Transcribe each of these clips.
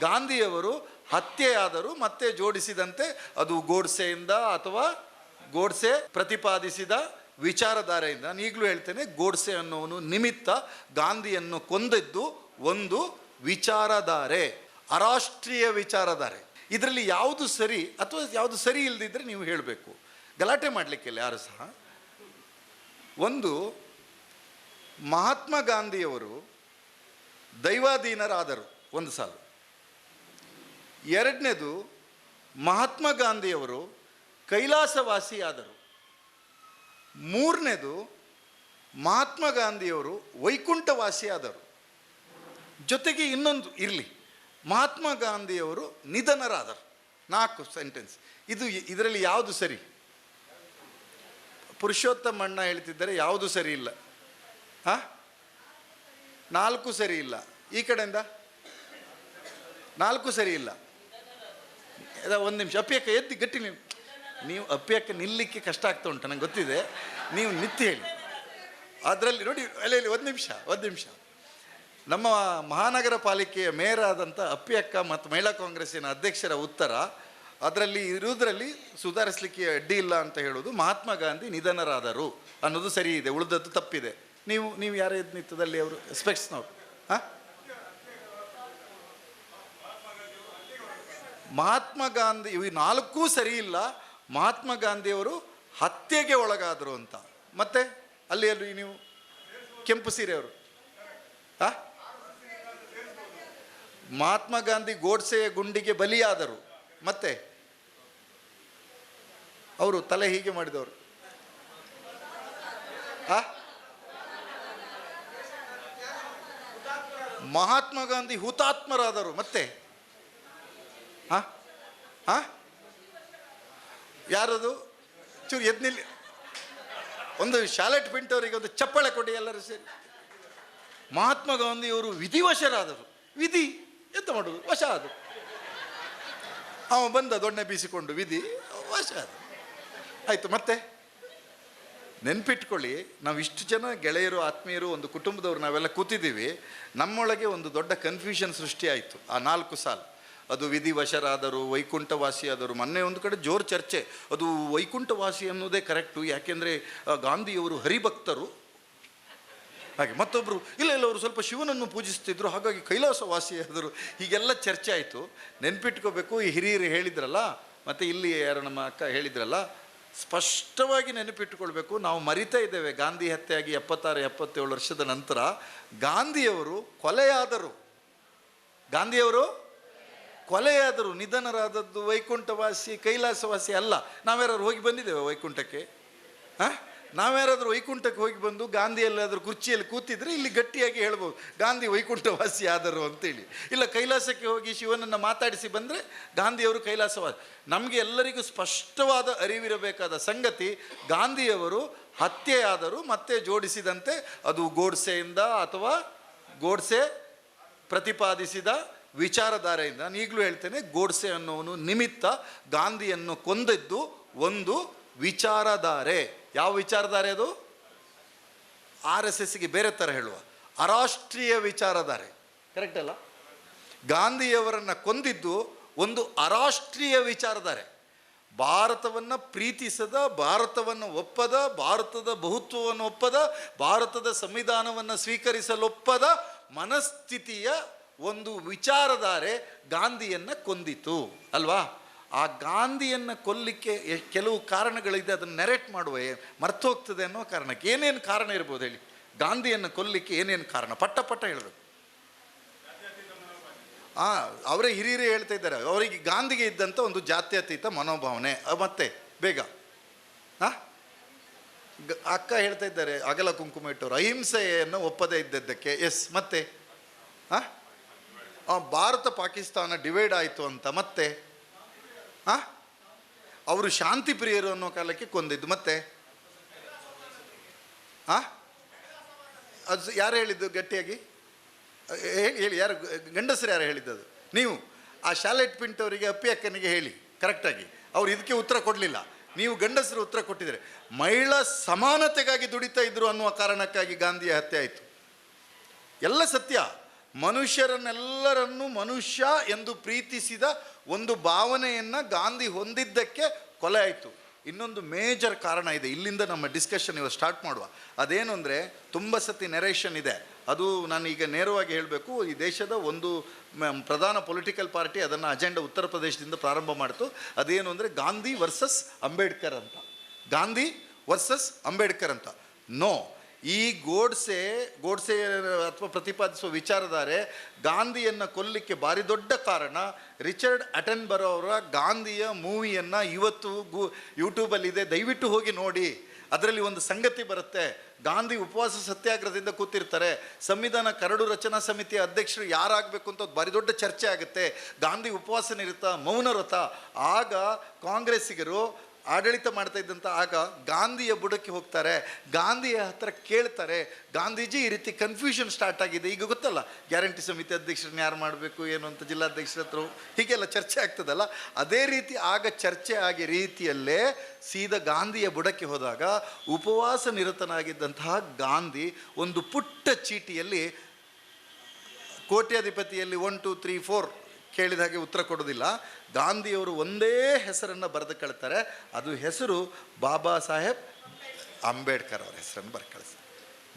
ಗಾಂಧಿಯವರು ಹತ್ಯೆಯಾದರು ಮತ್ತೆ ಜೋಡಿಸಿದಂತೆ ಅದು ಗೋಡ್ಸೆಯಿಂದ ಅಥವಾ ಗೋಡ್ಸೆ ಪ್ರತಿಪಾದಿಸಿದ ವಿಚಾರಧಾರೆಯಿಂದ. ನಾನು ಈಗಲೂ ಹೇಳ್ತೇನೆ, ಗೋಡ್ಸೆ ಅನ್ನೋನು ನಿಮಿತ್ತ ಗಾಂಧಿಯನ್ನು ಕೊಂದದ್ದು ಒಂದು ವಿಚಾರಧಾರೆ, ಅರಾಷ್ಟ್ರೀಯ ವಿಚಾರಧಾರೆ. ಇದರಲ್ಲಿ ಯಾವುದು ಸರಿ ಅಥವಾ ಯಾವುದು ಸರಿ ಇಲ್ಲದಿದ್ದರೆ ನೀವು ಹೇಳಬೇಕು, ಗಲಾಟೆ ಮಾಡಲಿಕ್ಕಿಲ್ಲ ಯಾರು ಸಹ. ಒಂದು, ಮಹಾತ್ಮ ಗಾಂಧಿಯವರು ದೈವಾಧೀನರಾದರು ಒಂದು ಸಾಲು. ಎರಡನೇದು, ಮಹಾತ್ಮ ಗಾಂಧಿಯವರು ಕೈಲಾಸವಾಸಿಯಾದರು. ಮೂರನೇದು, ಮಹಾತ್ಮ ಗಾಂಧಿಯವರು ವೈಕುಂಠವಾಸಿಯಾದರು. ಜೊತೆಗೆ ಇನ್ನೊಂದು ಇರಲಿ, ಮಹಾತ್ಮ ಗಾಂಧಿಯವರು ನಿಧನರಾದರು. 4 ಸೆಂಟೆನ್ಸ್. ಇದರಲ್ಲಿ ಯಾವುದು ಸರಿ? ಪುರುಷೋತ್ತಮ ಅಣ್ಣ ಹೇಳ್ತಿದ್ದಾರೆ ಯಾವುದು ಸರಿ ಇಲ್ಲ. 4 ಸರಿ ಇಲ್ಲ. ಈ ಕಡೆಯಿಂದ 4 ಸರಿ ಇಲ್ಲ. ಒಂದು ನಿಮಿಷ, ಅಪ್ಪಿಯಕ್ಕ ಎದ್ದು ಗಟ್ಟಿ. ನೀವು ಅಪ್ಪಿಯಕ್ಕ ನಿಲ್ಲಲಿಕ್ಕೆ ಕಷ್ಟ ಆಗ್ತಾ ಉಂಟು ನಂಗೆ ಗೊತ್ತಿದೆ, ನೀವು ನಿತ್ಯ ಹೇಳಿ. ಅದರಲ್ಲಿ ನೋಡಿ, ಅಲ್ಲಿ ಒಂದು ನಿಮಿಷ. ನಮ್ಮ ಮಹಾನಗರ ಪಾಲಿಕೆಯ ಮೇಯರ್ ಆದಂಥ ಅಪ್ಪಿಯಕ್ಕ ಮತ್ತು ಮಹಿಳಾ ಕಾಂಗ್ರೆಸ್ಸಿನ ಅಧ್ಯಕ್ಷರ ಉತ್ತರ, ಅದರಲ್ಲಿ ಇರುವುದರಲ್ಲಿ ಸುಧಾರಿಸಲಿಕ್ಕೆ ಅಡ್ಡಿ ಇಲ್ಲ ಅಂತ ಹೇಳೋದು ಮಹಾತ್ಮ ಗಾಂಧಿ ನಿಧನರಾದರು ಅನ್ನೋದು ಸರಿ ಇದೆ, ಉಳಿದದ್ದು ತಪ್ಪಿದೆ. ನೀವು ಯಾರೇ ನಿತ್ತದಲ್ಲಿ ಅವರು ಸ್ಪೆಕ್ಟ್ಸ್ನವ್ರು. ಮಹಾತ್ಮ ಗಾಂಧಿ ಇವು 4 ಸರಿ ಇಲ್ಲ. ಮಹಾತ್ಮ ಗಾಂಧಿಯವರು ಹತ್ಯೆಗೆ ಒಳಗಾದರು ಅಂತ. ಮತ್ತೆ ಅಲ್ಲಿ ನೀವು ಕೆಂಪು ಸೀರೆಯವರು, ಮಹಾತ್ಮ ಗಾಂಧಿ ಗೋಡ್ಸೆಯ ಗುಂಡಿಗೆ ಬಲಿಯಾದರು. ಮತ್ತೆ ಅವರು ತಲೆ ಹೀಗೆ ಮಾಡಿದವರು. ಮಹಾತ್ಮ ಗಾಂಧಿ ಹುತಾತ್ಮರಾದರು. ಮತ್ತೆ ಯಾರದು? ಚೂರು ಎದ್ನಿಲ್ಲಿ, ಒಂದು ಶಾಲೆಟ್ ಪಿಂಟವರಿಗೆ ಒಂದು ಚಪ್ಪಳೆ ಕೊಡಿ ಎಲ್ಲರೂ ಸೇರಿ. ಮಹಾತ್ಮ ಗಾಂಧಿಯವರು ವಿಧಿವಶರಾದರು. ವಿಧಿ ಎಂತ ಮಾಡೋದು? ವಶ ಆದರು. ಅವ ಬಂದ ದೊಣ್ಣೆ ಬೀಸಿಕೊಂಡು ವಿಧಿ ವಶ ಆದ. ಆಯಿತು. ಮತ್ತೆ ನೆನ್ಪಿಟ್ಕೊಳ್ಳಿ, ನಾವು ಇಷ್ಟು ಜನ ಗೆಳೆಯರು, ಆತ್ಮೀಯರು, ಒಂದು ಕುಟುಂಬದವರು ನಾವೆಲ್ಲ ಕೂತಿದ್ದೀವಿ. ನಮ್ಮೊಳಗೆ ಒಂದು ದೊಡ್ಡ ಕನ್ಫ್ಯೂಷನ್ ಸೃಷ್ಟಿ ಆಯಿತು ಆ 4 ಸಾಲು. ಅದು ವಿಧಿವಶರಾದರು, ವೈಕುಂಠವಾಸಿಯಾದರು. ಮೊನ್ನೆ ಒಂದು ಕಡೆ ಜೋರು ಚರ್ಚೆ, ಅದು ವೈಕುಂಠವಾಸಿ ಅನ್ನೋದೇ ಕರೆಕ್ಟು, ಯಾಕೆಂದರೆ ಗಾಂಧಿಯವರು ಹರಿಭಕ್ತರು. ಹಾಗೆ ಮತ್ತೊಬ್ಬರು ಇಲ್ಲ ಅವರು ಸ್ವಲ್ಪ ಶಿವನನ್ನು ಪೂಜಿಸ್ತಿದ್ರು, ಹಾಗಾಗಿ ಕೈಲಾಸವಾಸಿಯಾದರು. ಹೀಗೆಲ್ಲ ಚರ್ಚೆ ಆಯಿತು. ನೆನ್ಪಿಟ್ಕೋಬೇಕು, ಈ ಹಿರಿಯರು ಹೇಳಿದ್ರಲ್ಲ, ಮತ್ತು ಇಲ್ಲಿ ಯಾರು ನಮ್ಮ ಅಕ್ಕ ಹೇಳಿದ್ರಲ್ಲ, ಸ್ಪಷ್ಟವಾಗಿ ನೆನಪಿಟ್ಟುಕೊಳ್ಬೇಕು. ನಾವು ಮರಿತಾ ಇದ್ದೇವೆ, ಗಾಂಧಿ ಹತ್ಯೆಯಾಗಿ 76-77 ವರ್ಷದ ನಂತರ ಗಾಂಧಿಯವರು ಕೊಲೆಯಾದರು. ನಿಧನರಾದದ್ದು ವೈಕುಂಠವಾಸಿ, ಕೈಲಾಸವಾಸಿ ಅಲ್ಲ. ನಾವ್ಯಾರು ಹೋಗಿ ಬಂದಿದ್ದೇವೆ ವೈಕುಂಠಕ್ಕೆ? ನಾವ್ಯಾರಾದರೂ ವೈಕುಂಠಕ್ಕೆ ಹೋಗಿ ಬಂದು ಗಾಂಧಿ ಎಲ್ಲಾದರೂ ಕುರ್ಚಿಯಲ್ಲಿ ಕೂತಿದ್ರೆ ಇಲ್ಲಿ ಗಟ್ಟಿಯಾಗಿ ಹೇಳ್ಬೋದು ಗಾಂಧಿ ವೈಕುಂಠವಾಸಿ ಆದರು ಅಂತೇಳಿ. ಇಲ್ಲ ಕೈಲಾಸಕ್ಕೆ ಹೋಗಿ ಶಿವನನ್ನು ಮಾತಾಡಿಸಿ ಬಂದರೆ ಗಾಂಧಿಯವರು ಕೈಲಾಸವಾಸಿ. ನಮಗೆ ಎಲ್ಲರಿಗೂ ಸ್ಪಷ್ಟವಾದ ಅರಿವಿರಬೇಕಾದ ಸಂಗತಿ, ಗಾಂಧಿಯವರು ಹತ್ಯೆಯಾದರು ಮತ್ತೆ ಜೋಡಿಸಿದಂತೆ ಅದು ಗೋಡ್ಸೆಯಿಂದ ಅಥವಾ ಗೋಡ್ಸೆ ಪ್ರತಿಪಾದಿಸಿದ ವಿಚಾರಧಾರೆಯಿಂದ. ನಾನು ಈಗಲೂ ಹೇಳ್ತೇನೆ, ಗೋಡ್ಸೆ ಅನ್ನೋನು ನಿಮಿತ್ತ ಗಾಂಧಿಯನ್ನು ಕೊಂದದ್ದು ಒಂದು ವಿಚಾರಧಾರೆ. ಯಾವ ವಿಚಾರಧಾರೆ ಅದು? RSSಗೆ ಬೇರೆ ಥರ ಹೇಳುವ ಅರಾಷ್ಟ್ರೀಯ ವಿಚಾರಧಾರೆ, ಕರೆಕ್ಟ್ ಅಲ್ಲ? ಗಾಂಧಿಯವರನ್ನು ಕೊಂದಿದ್ದು ಒಂದು ಅರಾಷ್ಟ್ರೀಯ ವಿಚಾರಧಾರೆ. ಭಾರತವನ್ನು ಪ್ರೀತಿಸದ, ಭಾರತವನ್ನು ಒಪ್ಪದ, ಭಾರತದ ಬಹುತ್ವವನ್ನು ಒಪ್ಪದ, ಭಾರತದ ಸಂವಿಧಾನವನ್ನು ಸ್ವೀಕರಿಸಲೊಪ್ಪದ ಮನಸ್ಥಿತಿಯ ಒಂದು ವಿಚಾರಧಾರೆ ಗಾಂಧಿಯನ್ನು ಕೊಂದಿತು ಅಲ್ವಾ? ಆ ಗಾಂಧಿಯನ್ನು ಕೊಲ್ಲಿಕ್ಕೆ ಕೆಲವು ಕಾರಣಗಳಿದೆ, ಅದನ್ನು ನೆರೆಟ್ ಮಾಡುವ ಮರ್ತು ಹೋಗ್ತದೆ ಅನ್ನೋ ಕಾರಣಕ್ಕೆ. ಏನೇನು ಕಾರಣ ಇರ್ಬೋದು ಹೇಳಿ? ಗಾಂಧಿಯನ್ನು ಕೊಲ್ಲಿಕ್ಕೆ ಏನೇನು ಕಾರಣ? ಪಟ್ಟ ಹೇಳಬೇಕು. ಅವರೇ ಹಿರಿಯರೇ ಹೇಳ್ತಾ ಇದ್ದಾರೆ, ಅವರಿಗೆ ಗಾಂಧಿಗೆ ಇದ್ದಂಥ ಒಂದು ಜಾತ್ಯತೀತ ಮನೋಭಾವನೆ. ಮತ್ತೆ ಬೇಗ ಅಕ್ಕ ಹೇಳ್ತಾ ಇದ್ದಾರೆ, ಅಗಲ ಕುಂಕುಮ ಇಟ್ಟವರು ಅಹಿಂಸೆಯನ್ನು ಒಪ್ಪದೇ ಇದ್ದದ್ದಕ್ಕೆ. ಎಸ್. ಮತ್ತೆ ಭಾರತ ಪಾಕಿಸ್ತಾನ ಡಿವೈಡ್ ಆಯಿತು ಅಂತ. ಮತ್ತೆ ಅವರು ಶಾಂತಿ ಪ್ರಿಯರು ಅನ್ನೋ ಕಾಲಕ್ಕೆ ಕೊಂದಿದ್ದು. ಮತ್ತೆ ಅದು ಯಾರು ಹೇಳಿದ್ದು ಗಟ್ಟಿಯಾಗಿ ಹೇಳಿ? ಯಾರು ಗಂಡಸರು ಯಾರು ಹೇಳಿದ್ದದು? ನೀವು ಆ ಶಾಲೆಟ್ ಪಿಂಟ್ ಅವರಿಗೆ, ಅಪ್ಪಿ ಅಕ್ಕನಿಗೆ ಹೇಳಿ ಕರೆಕ್ಟಾಗಿ. ಅವ್ರು ಇದಕ್ಕೆ ಉತ್ತರ ಕೊಡಲಿಲ್ಲ, ನೀವು ಗಂಡಸರು ಉತ್ತರ ಕೊಟ್ಟಿದ್ದಾರೆ. ಮಹಿಳಾ ಸಮಾನತೆಗಾಗಿ ದುಡಿತಾ ಇದ್ರು ಅನ್ನುವ ಕಾರಣಕ್ಕಾಗಿ ಗಾಂಧಿಯ ಹತ್ಯೆ ಆಯಿತು. ಎಲ್ಲ ಸತ್ಯ. ಮನುಷ್ಯರನ್ನೆಲ್ಲರನ್ನು ಮನುಷ್ಯ ಎಂದು ಪ್ರೀತಿಸಿದ ಒಂದು ಭಾವನೆಯನ್ನು ಗಾಂಧಿ ಹೊಂದಿದ್ದಕ್ಕೆ ಕೊಲೆ ಆಯಿತು. ಇನ್ನೊಂದು ಮೇಜರ್ ಕಾರಣ ಇದೆ, ಇಲ್ಲಿಂದ ನಮ್ಮ ಡಿಸ್ಕಷನ್ ಇವಾಗ ಸ್ಟಾರ್ಟ್ ಮಾಡುವ. ಅದೇನು ಅಂದರೆ, ತುಂಬ ಸತಿ ನೆರೇಷನ್ ಇದೆ, ಅದು ನಾನು ಈಗ ನೇರವಾಗಿ ಹೇಳಬೇಕು. ಈ ದೇಶದ ಒಂದು ಪ್ರಧಾನ ಪೊಲಿಟಿಕಲ್ ಪಾರ್ಟಿ ಅದನ್ನು ಅಜೆಂಡಾ ಉತ್ತರ ಪ್ರದೇಶದಿಂದ ಪ್ರಾರಂಭ ಮಾಡ್ತು. ಅದೇನು ಅಂದರೆ ಗಾಂಧಿ ವರ್ಸಸ್ ಅಂಬೇಡ್ಕರ್ ಅಂತ. ಗಾಂಧಿ ವರ್ಸಸ್ ಅಂಬೇಡ್ಕರ್ ಅಂತ. ನೋ, ಈ ಗೋಡ್ಸೆ ಅಥವಾ ಪ್ರತಿಪಾದಿಸುವ ವಿಚಾರಧಾರೆ ಗಾಂಧಿಯನ್ನು ಕೊಲ್ಲಿಕ್ಕೆ ಭಾರಿ ದೊಡ್ಡ ಕಾರಣ. ರಿಚರ್ಡ್ ಅಟೆನ್ಬರೋ ಅವರ ಗಾಂಧಿಯ ಮೂವಿಯನ್ನು ಇವತ್ತು ಯೂಟ್ಯೂಬಲ್ಲಿದೆ, ದಯವಿಟ್ಟು ಹೋಗಿ ನೋಡಿ. ಅದರಲ್ಲಿ ಒಂದು ಸಂಗತಿ ಬರುತ್ತೆ, ಗಾಂಧಿ ಉಪವಾಸ ಸತ್ಯಾಗ್ರಹದಿಂದ ಕೂತಿರ್ತಾರೆ, ಸಂವಿಧಾನ ಕರಡು ರಚನಾ ಸಮಿತಿಯ ಅಧ್ಯಕ್ಷರು ಯಾರಾಗಬೇಕು ಅಂತ ಭಾರಿ ದೊಡ್ಡ ಚರ್ಚೆ ಆಗುತ್ತೆ. ಗಾಂಧಿ ಉಪವಾಸ ನಿರತ, ಮೌನ ವ್ರತ. ಆಗ ಕಾಂಗ್ರೆಸ್ಸಿಗರು ಆಡಳಿತ ಮಾಡ್ತಾ ಇದ್ದಂಥ ಆಗ ಗಾಂಧಿಯ ಬುಡಕ್ಕೆ ಹೋಗ್ತಾರೆ, ಗಾಂಧಿಯ ಹತ್ರ ಕೇಳ್ತಾರೆ, ಗಾಂಧೀಜಿ ಈ ರೀತಿ ಕನ್ಫ್ಯೂಷನ್ ಸ್ಟಾರ್ಟ್ ಆಗಿದೆ, ಈಗ ಗೊತ್ತಲ್ಲ ಗ್ಯಾರಂಟಿ ಸಮಿತಿ ಅಧ್ಯಕ್ಷರನ್ನ ಯಾರು ಮಾಡಬೇಕು ಏನು ಅಂತ ಜಿಲ್ಲಾಧ್ಯಕ್ಷರ ಹತ್ರ ಹೀಗೆಲ್ಲ ಚರ್ಚೆ ಆಗ್ತದಲ್ಲ. ಅದೇ ರೀತಿ ಆಗ ಚರ್ಚೆ ಆಗಿ ರೀತಿಯಲ್ಲೇ ಸೀದಾ ಗಾಂಧಿಯ ಬುಡಕ್ಕೆ ಹೋದಾಗ ಉಪವಾಸ ನಿರತನಾಗಿದ್ದಂತಹ ಗಾಂಧಿ ಒಂದು ಪುಟ್ಟ ಚೀಟಿಯಲ್ಲಿ ಕೋಟ್ಯಾಧಿಪತಿಯಲ್ಲಿ 1 2 3 4 ಕೇಳಿದ ಹಾಗೆ ಉತ್ತರ ಕೊಡೋದಿಲ್ಲ, ಗಾಂಧಿಯವರು ಒಂದೇ ಹೆಸರನ್ನು ಬರೆದು ಕಳ್ತಾರೆ. ಅದು ಹೆಸರು ಬಾಬಾ ಸಾಹೇಬ್ ಅಂಬೇಡ್ಕರ್ ಅವರ ಹೆಸರನ್ನು ಬರೆದು ಕಳಿಸ್ತಾರೆ.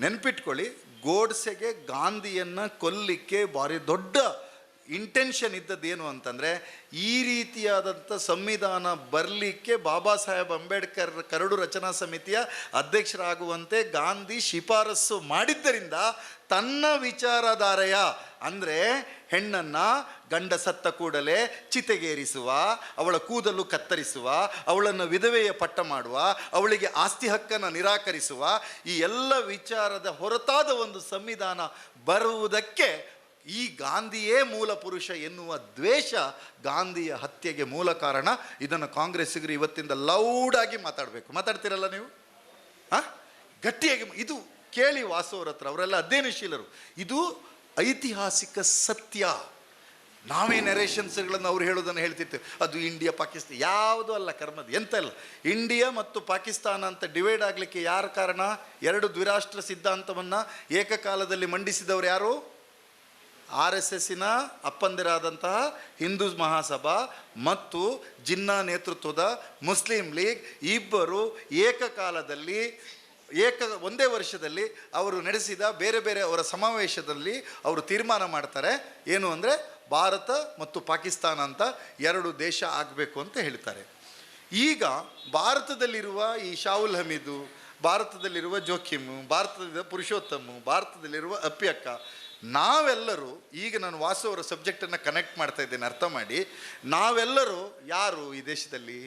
ನೆನ್ಪಿಟ್ಕೊಳ್ಳಿ, ಗೋಡ್ಸೆಗೆ ಗಾಂಧಿಯನ್ನು ಕೊಲ್ಲಿಕ್ಕೆ ಭಾರಿ ದೊಡ್ಡ ಇಂಟೆನ್ಷನ್ ಇದ್ದದ್ದೇನು ಅಂತಂದರೆ, ಈ ರೀತಿಯಾದಂಥ ಸಂವಿಧಾನ ಬರಲಿಕ್ಕೆ ಬಾಬಾ ಸಾಹೇಬ್ ಅಂಬೇಡ್ಕರ್ ಕರಡು ರಚನಾ ಸಮಿತಿಯ ಅಧ್ಯಕ್ಷರಾಗುವಂತೆ ಗಾಂಧಿ ಶಿಫಾರಸ್ಸು ಮಾಡಿದ್ದರಿಂದ ತನ್ನ ವಿಚಾರಧಾರೆಯ ಅಂದರೆ ಹೆಣ್ಣನ್ನು ಗಂಡ ಸತ್ತ ಕೂಡಲೇ ಚಿತೆಗೇರಿಸುವ, ಅವಳ ಕೂದಲು ಕತ್ತರಿಸುವ, ಅವಳನ್ನು ವಿಧವೆಯ ಪಟ್ಟ ಮಾಡುವ, ಅವಳಿಗೆ ಆಸ್ತಿ ಹಕ್ಕನ್ನು ನಿರಾಕರಿಸುವ ಈ ಎಲ್ಲ ವಿಚಾರದ ಹೊರತಾದ ಒಂದು ಸಂವಿಧಾನ ಬರುವುದಕ್ಕೆ ಈ ಗಾಂಧಿಯೇ ಮೂಲ ಪುರುಷ ಎನ್ನುವ ದ್ವೇಷ ಗಾಂಧಿಯ ಹತ್ಯೆಗೆ ಮೂಲ ಕಾರಣ. ಇದನ್ನು ಕಾಂಗ್ರೆಸ್ಸಿಗರು ಇವತ್ತಿಂದ ಲೌಡಾಗಿ ಮಾತಾಡಬೇಕು. ಮಾತಾಡ್ತೀರಲ್ಲ ನೀವು? ಗಟ್ಟಿಯಾಗಿ ಇದು ಕೇಳಿ ವಾಸು ಅವ್ರ ಹತ್ರ, ಅವರೆಲ್ಲ ಅಧ್ಯಯನಶೀಲರು. ಇದು ಐತಿಹಾಸಿಕ ಸತ್ಯ. ನಾವೇ ನೆರೇಷನ್ಸ್ಗಳನ್ನು ಅವ್ರು ಹೇಳೋದನ್ನು ಹೇಳ್ತಿರ್ತೇವೆ, ಅದು ಇಂಡಿಯಾ ಪಾಕಿಸ್ತಾನ, ಯಾವುದೂ ಅಲ್ಲ ಕರ್ಮದ, ಎಂತ ಇಲ್ಲ. ಇಂಡಿಯಾ ಮತ್ತು ಪಾಕಿಸ್ತಾನ ಅಂತ ಡಿವೈಡ್ ಆಗಲಿಕ್ಕೆ ಯಾರು ಕಾರಣ? 2 ದ್ವಿರಾಷ್ಟ್ರ ಸಿದ್ಧಾಂತವನ್ನು ಏಕಕಾಲದಲ್ಲಿ ಮಂಡಿಸಿದವರು ಯಾರು? RSSನ ಅಪ್ಪಂದಿರಾದಂತಹ ಹಿಂದೂ ಮಹಾಸಭಾ ಮತ್ತು ಜಿನ್ನಾ ನೇತೃತ್ವದ ಮುಸ್ಲಿಂ ಲೀಗ್ ಇಬ್ಬರು ಏಕಕಾಲದಲ್ಲಿ ಒಂದೇ ವರ್ಷದಲ್ಲಿ ಅವರು ನಡೆಸಿದ ಬೇರೆ ಬೇರೆ ಅವರ ಸಮಾವೇಶದಲ್ಲಿ ಅವರು ತೀರ್ಮಾನ ಮಾಡ್ತಾರೆ. ಏನು ಅಂದರೆ ಭಾರತ ಮತ್ತು ಪಾಕಿಸ್ತಾನ ಅಂತ 2 ದೇಶ ಆಗಬೇಕು ಅಂತ ಹೇಳ್ತಾರೆ. ಈಗ ಭಾರತದಲ್ಲಿರುವ ಈ ಶಾಹುಲ್ ಹಮೀದು, ಭಾರತದಲ್ಲಿರುವ ಜೋಖಿಮು, ಭಾರತದ ಪುರುಷೋತ್ತಮ, ಭಾರತದಲ್ಲಿರುವ ಅಪ್ಪಿಯಕ್ಕ, ನಾವೆಲ್ಲರೂ ಈಗ ನಾನು ವಾಸು ಅವರ ಸಬ್ಜೆಕ್ಟನ್ನು ಕನೆಕ್ಟ್ ಮಾಡ್ತಾ ಇದ್ದೇನೆ, ಅರ್ಥ ಮಾಡಿ. ನಾವೆಲ್ಲರೂ ಯಾರು ಈ ದೇಶದಲ್ಲಿ?